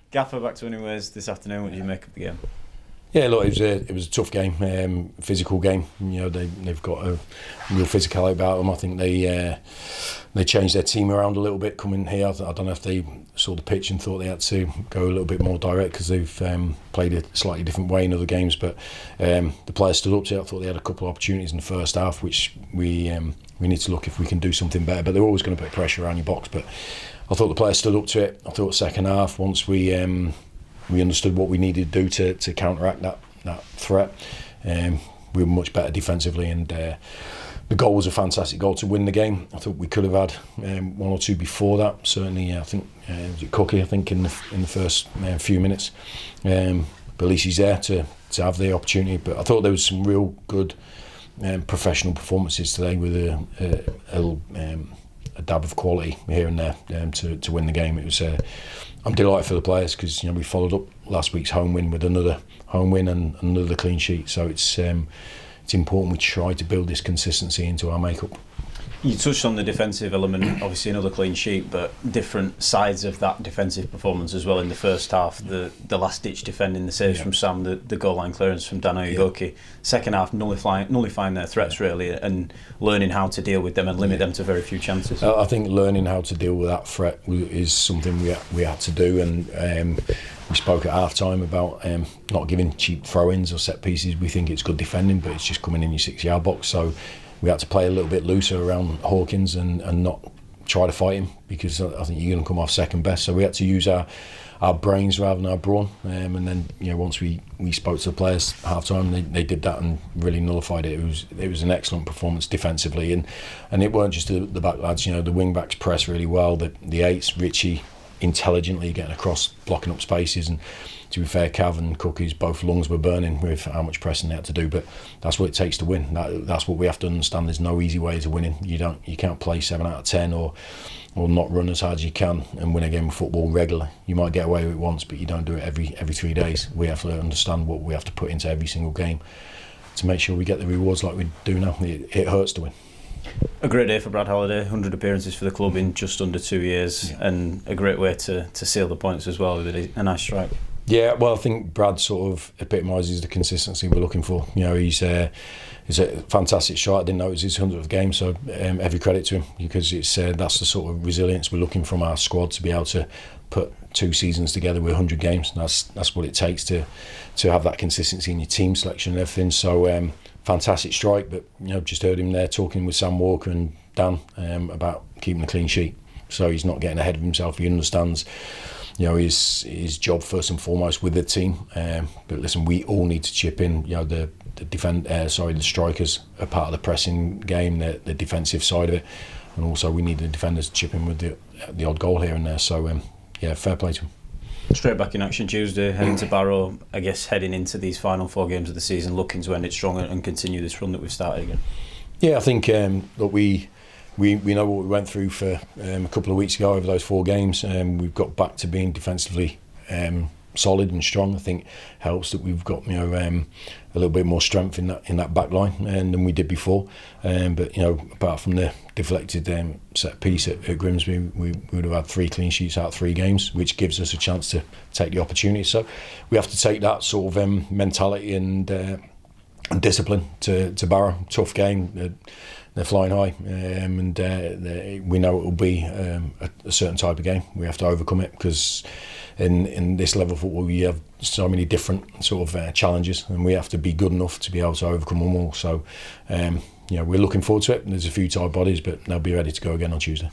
Gaffer, back to winning ways this afternoon. What do you make of the game? Yeah, look, it was a tough game, physical game. You know, they've got a real physicality about them. I think they changed their team around a little bit coming here. I don't know if they saw the pitch and thought they had to go a little bit more direct because they've played a slightly different way in other games. But the players stood up to it. I thought they had a couple of opportunities in the first half, which we need to look if we can do something better. But they're always going to put pressure around your box. But I thought the players stood up to it. I thought second half, once we understood what we needed to do to counteract that threat. We were much better defensively, and the goal was a fantastic goal to win the game. I thought we could have had one or two before that. Certainly, I think was it Cookie? I think in the first few minutes. But at least he's there to have the opportunity. But I thought there was some real good professional performances today with a dab of quality here and there to win the game. It was. I'm delighted for the players because we followed up last week's home win with another home win and another clean sheet. So it's important we try to build this consistency into our makeup. You touched on the defensive element, obviously another clean sheet, but different sides of that defensive performance as well in the first half. The last ditch defending, the saves from Sam, the goal line clearance from Dan Oyegoke. Second half nullifying their threats really and learning how to deal with them and limit them to very few chances. I think learning how to deal with that threat is something we had to do, and we spoke at half time about not giving cheap throw-ins or set pieces. We think it's good defending, but it's just coming in your 6-yard box. So we had to play a little bit looser around Hawkins and not try to fight him, because I think you're going to come off second best. So we had to use our brains rather than our brawn. And then once we spoke to the players at half time, they did that and really nullified it. It was an excellent performance defensively, and it weren't just the back lads. The wing backs press really well. The eights, Richie, intelligently getting across, blocking up spaces, and to be fair, Cav and Cookie's both lungs were burning with how much pressing they had to do, but that's what it takes to win. That's what we have to understand. There's no easy way to winning. You can't play 7 out of 10 or not run as hard as you can and win a game of football regularly. You might get away with it once, but you don't do it every 3 days. We have to understand what we have to put into every single game to make sure we get the rewards like we do now. It hurts to win. A great day for Brad Halliday, 100 appearances for the club in just under 2 years, and a great way to seal the points as well with a nice strike. Yeah, well, I think Brad sort of epitomises the consistency we're looking for. He's a fantastic shot. I didn't know it was his 100th game, so every credit to him, because that's the sort of resilience we're looking from our squad, to be able to put 2 seasons together with 100 games. That's what it takes to have that consistency in your team selection and everything. So fantastic strike, but just heard him there talking with Sam Walker and Dan about keeping a clean sheet. So he's not getting ahead of himself. He understands his job first and foremost with the team. But listen, we all need to chip in. The strikers are part of the pressing game, the defensive side of it, and also we need the defenders to chip in with the odd goal here and there. So fair play to him. Straight back in action Tuesday, heading to Barrow. I guess heading into these final 4 games of the season, looking to end it strong and continue this run that we've started again. Yeah, I think that we know what we went through for a couple of weeks ago over those 4 games. We've got back to being defensively solid and strong. I think helps that we've got a little bit more strength in that back line than we did before. But apart from the deflected set piece at Grimsby, we would have had 3 clean sheets out of 3 games, which gives us a chance to take the opportunity. So we have to take that sort of mentality and discipline to Barrow. Tough game. They're flying high, and we know it will be a certain type of game. We have to overcome it, because in this level of football we have so many different sort of challenges, and we have to be good enough to be able to overcome them all. So we're looking forward to it. There's a few tired bodies, but they'll be ready to go again on Tuesday.